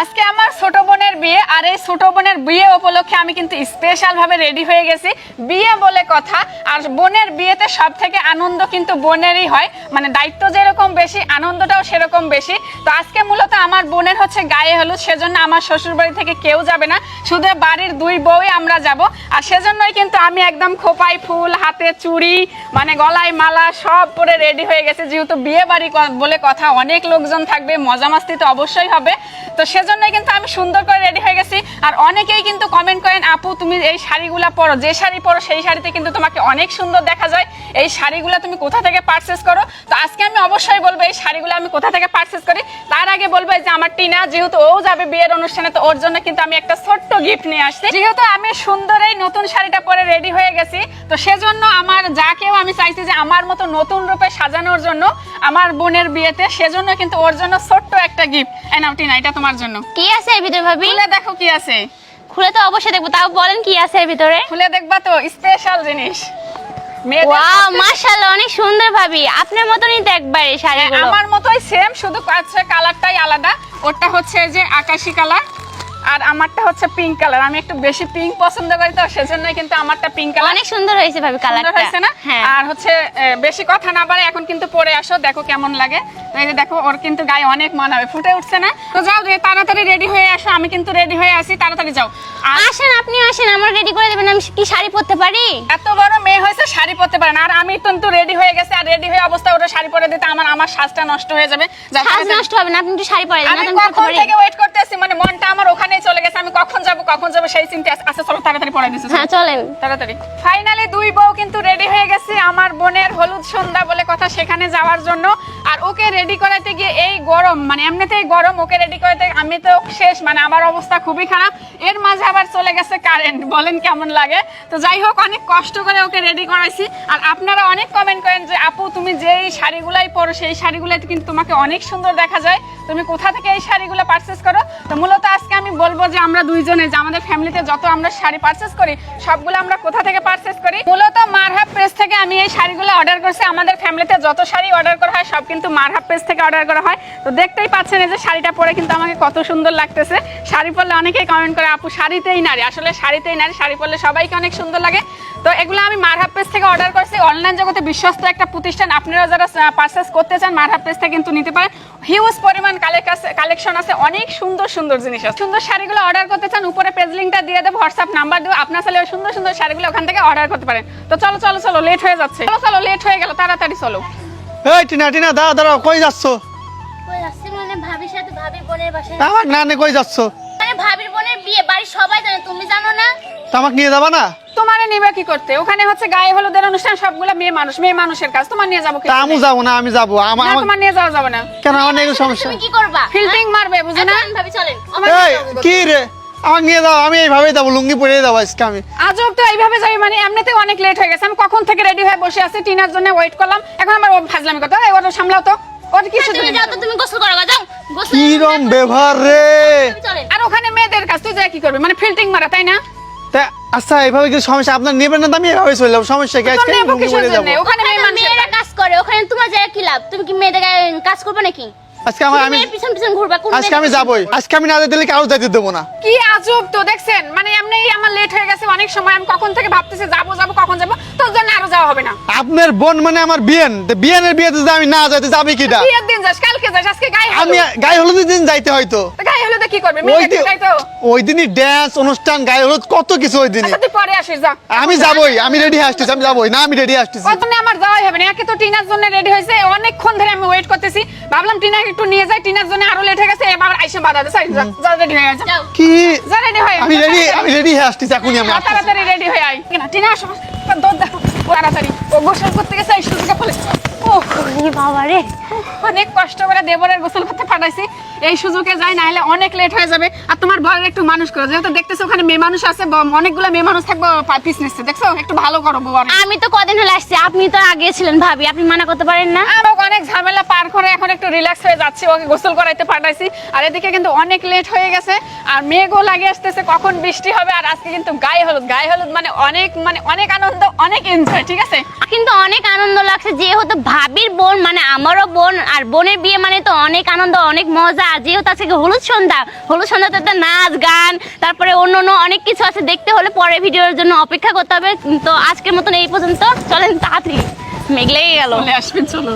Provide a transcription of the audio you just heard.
আজকে আমার ছোট বোনের বিয়ে, আর এই ছোট বোনের বিয়ে উপলক্ষে আমি কিন্তু স্পেশাল ভাবে রেডি হয়ে গেছি। বিয়ে বলে কথা, আর বোনের বিয়েতে সব থেকে আনন্দ কিন্তু বোনেরই হয়, মানে দায়িত্ব যেরকম বেশি আনন্দটাও সেরকম বেশি। তো আজকে মূলত আমার বোনের হচ্ছে গায়ে হলুদ, সেজন্য আমার শ্বশুর বাড়ি থেকে কেউ যাবে না, শুধু বাড়ির দুই বউই আমরা যাব। আর সেজন্যই কিন্তু আমি একদম খোপায় ফুল, হাতে চুড়ি, মানে গলায় মালা সব পরে রেডি হয়ে গেছি। যেহেতু বিয়ে বাড়ি বলে কথা, অনেক লোকজন থাকবে, মজা মাস্তি তো অবশ্যই হবে। তো সেজন্যই কিন্তু আমি সুন্দর করে রেডি হয়ে গেছি। আর অনেকেই কিন্তু কমেন্ট করেন, আপু তুমি এই শাড়িগুলো পরো, যে শাড়ি পরো সেই শাড়িতে কিন্তু তোমাকে অনেক সুন্দর দেখা যায়, এই শাড়িগুলো তুমি কোথা থেকে পারচেস করো। তো আজকে আমি অবশ্যই বলবো এই শাড়িগুলো আমি কোথা থেকে পারচেস করি। তার আগে বলবো যে আমার টিনা, যেহেতু ও যাবে বিয়ের অনুষ্ঠানে, তো ওর জন্য কিন্তু আমি একটা ছোট্ট গিফট নিয়ে আসছি। যেহেতু আমি সুন্দর এই নতুন শাড়িটা পরে রেডি হয়ে গেছি, তো সেজন্য আমার যাকেও আমি চাইছি যে আমার মতো নতুন রূপে সাজানোর জন্য আমার বোনের বিয়েতে, সেজন্য কিন্তু ওর জন্য ছোট্ট একটা গিফট। এই নাও টিনা, এটা তোমার জন্য। কি আছে এর ভিতরে ভাবি? খুলে দেখো কি আছে। খুলে তো অবশ্যই দেখবো, তাও বলেন কি আছে এর ভিতরে। খুলে দেখবা তো, স্পেশাল জিনিস। ওয়াও, মাশাআল্লাহ, অনেক সুন্দর ভাবি, আপনার মতনই তো একবারে শাড়িগুলো। আমার মতোই সেম, শুধু কালারটাই আলাদা। ওটা হচ্ছে যে আকাশি কালার, আর আমারটা হচ্ছে পিঙ্ক কালার। আমি একটু বেশি পিঙ্ক পছন্দ করি, তো সেজন্য কিন্তু আমারটা পিঙ্ক কালার। অনেক সুন্দর হয়েছে ভাবি কালারটা, হয়েছে না? হ্যাঁ। আর হচ্ছে বেশি কথা না বাড়ে এখন কিন্তু পরে আসো, দেখো কেমন লাগে। তো এই যে দেখো, ওর কিন্তু গায়ে অনেক মানাবে, ফুটে উঠছে না? তো যাও, তাড়াতাড়ি রেডি হয়ে আসো, আমি কিন্তু রেডি হয়ে আসি, তাড়াতাড়ি যাও। আসেন, আপনি আসেন, আমার রেডি করে দেবেন। আমি কি শাড়ি পরতে পারি? এত বড় মেয়ে হয়েছে, শাড়ি পরতে পারে না, আর আমি কিন্তু রেডি হয়ে গেছি। আর রেডি হয়ে অবস্থা ওটা শাড়ি পরে দিতে আমার সাজটা নষ্ট হয়ে যাবে। সাজ নষ্ট হবে না, আপনি একটু শাড়ি পরে দেন। আমি কখন থেকে ওয়েট করতেছি, মানে মনটা আমার ওখানেই চলে গেছে। আমি কখন যাব সেই চিন্তা আছে। আচ্ছা চলো, তাড়াতাড়ি পরে দিছি। হ্যাঁ চলেন তাড়াতাড়ি। ফাইনালি দুই বউ কিন্তু রেডি হয়ে গেছে আমার বোনের হলুদ সন্ধ্যা বলে কথা, সেখানে যাওয়ার জন্য। আর ওকে রেডি করাতে গিয়ে এই গরম, মানে এমনিতেই গরম, ওকে রেডি করাতে আমি তো শেষ, মানে আমার অবস্থা খুবই খারাপ। এর মাঝে আবার চলে গেছে কারেন্ট, বলেন কেমন লাগে। তো যাই হোক, অনেক কষ্ট করে ওকে রেডি করাইছি। আর আপনারা অনেক কমেন্ট করেন যে আপু তুমি যেই শাড়িগুলাই পরো সেই শাড়িগুলোতে কিন্তু তোমাকে অনেক সুন্দর দেখা যায়, তুমি কোথা থেকে এই শাড়িগুলো পারচেস করো। তো মূলত আজকে আমি বলবো যে আমরা দুইজনে, যে আমাদের ফ্যামিলিতে যত আমরা শাড়ি পারচেস করি সবগুলো আমরা কোথা থেকে পারচেস করি। মূলত মারহাব পেজ থেকে আমি এই শাড়িগুলো অর্ডার করছি। আমাদের ফ্যামিলিতে যত শাড়ি অর্ডার করা হয় সব কিন্তু মারহাব পেজ থেকে অর্ডার করা হয়। তো দেখতেই পাচ্ছেন এই যে শাড়িটা পরে কিন্তু আমাকে কত সুন্দর লাগতেছে। শাড়ি পরলে অনেকেই কমেন্ট করে আপু শাড়িতেই নারী, আসলে শাড়িতেই নারী, শাড়ি পরলে সবাইকে অনেক সুন্দর লাগে। তো এগুলো আমি মারহাব পেজ থেকে অর্ডার করছি। অনলাইন জগতে বিশ্বস্ত একটা প্রতিষ্ঠান, আপনারা যারা পারচেস করতে চান মারহাব পেজ থেকে কিন্তু নিতে পারেন। হিউজ পরিমাণ কালেকশন আছে, অনেক সুন্দর সুন্দর জিনিস আছে। সুন্দর শাড়িগুলো অর্ডার করতে চান, উপরে পেজ লিঙ্কটা দিয়ে দেবো, হোয়াটসঅ্যাপ নাম্বার দেবো, আপনার চাইলে ওই সুন্দর সুন্দর শাড়িগুলো ওখান থেকে অর্ডার করতে পারেন। তো চলো চলো চলো, লেট হয়ে যাচ্ছে, চলো লেট হয়ে গেল, তাড়াতাড়ি চলো। এই টিনা টিনা, দাঁড়াও, কই যাচ্ছ? কই যাচ্ছি মানে ভাবির সাথে, ভাবির বোনের বাসায়। আমার না নে, কই যাচ্ছ? মানে ভাবির বোনের বিয়ে, বাড়ির সবাই জানে, তুমি জানো না? তা আমাকে নিয়ে যাবা না? তোমারে নিবে কি করতে? ওখানে হচ্ছে গায়ে হলুদের অনুষ্ঠান, সবগুলো মেয়ে মানুষের কাজ, তোমার নিয়ে যাবো কি? তা আমি যাবো না, আমি যাবো। না, তোমার নিয়ে যাওয়া যাবে না। কেন? আমার নেই সমস্যা। তুমি কি করবা? ফিল্ডিং মারবে, বুঝো না? ভাবি চলেন। এই কি রে, আমাকে নিয়ে যাও, আমি এইভাবেই যাবো, লুঙ্গি পরে যাবো আজকে আমি। আজব তো, এইভাবে যাই মানে? এমনিতেও অনেক লেট হয়ে গেছে, আমি কখন থেকে রেডি হয়ে বসে আছি, টিনার জন্য ওয়েট করলাম, এখন আমার ফাজলামি কথা। এই ওটা সামলাও তো, ওটা কি তুমি যাও তো, তুমি গোসল করো, যাও গোসল। কিরম ব্যবহার রে! চলেন। আর ওখানে মেয়েদের কাজ, তুই যাই কি করবি? মানে ফিল্ডিং মারা, তাই না? তা আচ্ছা, এইভাবে কি সমস্যা? আপনার নেবেন না তো আমি এভাবে চলে যাবো, সমস্যা কি? আজকে আমি লুঙ্গি পরে যাবো। ওখানে মেয়েরা কাজ করে, ওখানে তোমার জায়গা কি লাভ? তুমি কি মেয়েদের কাজ করবে নাকি? আজকে আমি পিছন পিছন ঘুরবা? আজকে আমি যাবোই, আজকে আমি না যেতে দিলে কারো যেতে দেবো না। কি আজব তো, দেখছেন? মানে এমনিই আমার লেট হয়ে গেছে অনেক সময়, আমি কখন থেকে ভাবতেছি যাবো কখন যাবো, তোর জন্য আরো যাওয়া হবে না। আপনার বোন মানে আমার বিয়েন, বিয়েনের বিয়েতে যদি আমি না যাইতে যাবি কিটা? বিয়ের দিন যাস, কালকে যাস, আজকে গায়ে আমি গায়ে হলুদের দিন যাইতে হয়তো। গায়ে হলুদে কি করবে? ওই মেয়েদের দিন, তাই তো। ওই দিনই ড্যান্স অনুষ্ঠান, গায়ে হলুদ, কত কিছু ওই দিনই। আচ্ছা তুই পরে আসিস, যা। আমি যাবোই, আমি রেডি হয়ে আসতেছি, আমি যাবোই না, আমি রেডি আসতেছি। ওর জন্য আমার যাওয়াই হবে না। একে তো টিনার জন্য রেডি হয়েছে, অনেকক্ষণ ধরে আমি ওয়েট করতেছি, ভাবলাম টিনাকে একটু নিয়ে যাই, টিনার জন্য আরো লেট হয়ে গেছে, এবার আইসে বাধা দে। যা রেডি হয়ে যা, কি? যা রেডি হয়ে। আমি রেডি হয়ে আসতেছি, এখনই আমি আসতেছি। তাড়াতাড়ি রেডি হয়ে আই। না টিনা আসো, দৌড় দেখো তাড়াতাড়ি। ও গোসল করতে গেছে, এই সুযোগে বলে বাবা রে, অনেক কষ্ট করে দেবরের গোসল করতে পাঠাইছি, এই সুযোগে যাই, না হলে অনেক লেট হয়ে যাবে। আর তোমার বরের একটু মানুষ করো, যেহেতু দেখতেছো ওখানে মেয়ে মানুষ আছে, অনেকগুলো মেয়ে মানুষ থাকবো, পিস নিচ্ছে, দেখছো? একটু ভালো করো বর। আমি তো কদিন হলে আসছি, আপনি তো আগে ছিলেন ভাবি, আপনি মানা করতে পারেন না? আর অনেক ঝামেলা পার করে এখন একটু রিল্যাক্স হয়ে যাচ্ছি, ওকে গোসল করাইতে পাঠাইছি। আর এদিকে কিন্তু অনেক লেট হয়ে গেছে, আর মেঘও লাগে আসতেছে, কখন বৃষ্টি হবে। আর আজকে কিন্তু গায়ে হলুদ মানে অনেক আনন্দ, অনেক এনজয়, ঠিক আছে? কিন্তু অনেক আনন্দ লাগছে, যেহেতু ভাবির বোন মানে আমারও বোন, বোন, আর বোনের বিয়ে মানে তো অনেক আনন্দ, অনেক মজা। যেহেতু আজকে হলুদ সন্ধ্যাতে তো নাচ গান, তারপরে অন্য অন্য অনেক কিছু আছে, দেখতে হলে পরের ভিডিওর জন্য অপেক্ষা করতে হবে। তো আজকের মতন এই পর্যন্ত, চলেন তাড়াতাড়ি, মেঘ লেগে গেল। চলে আসবেন, চলো।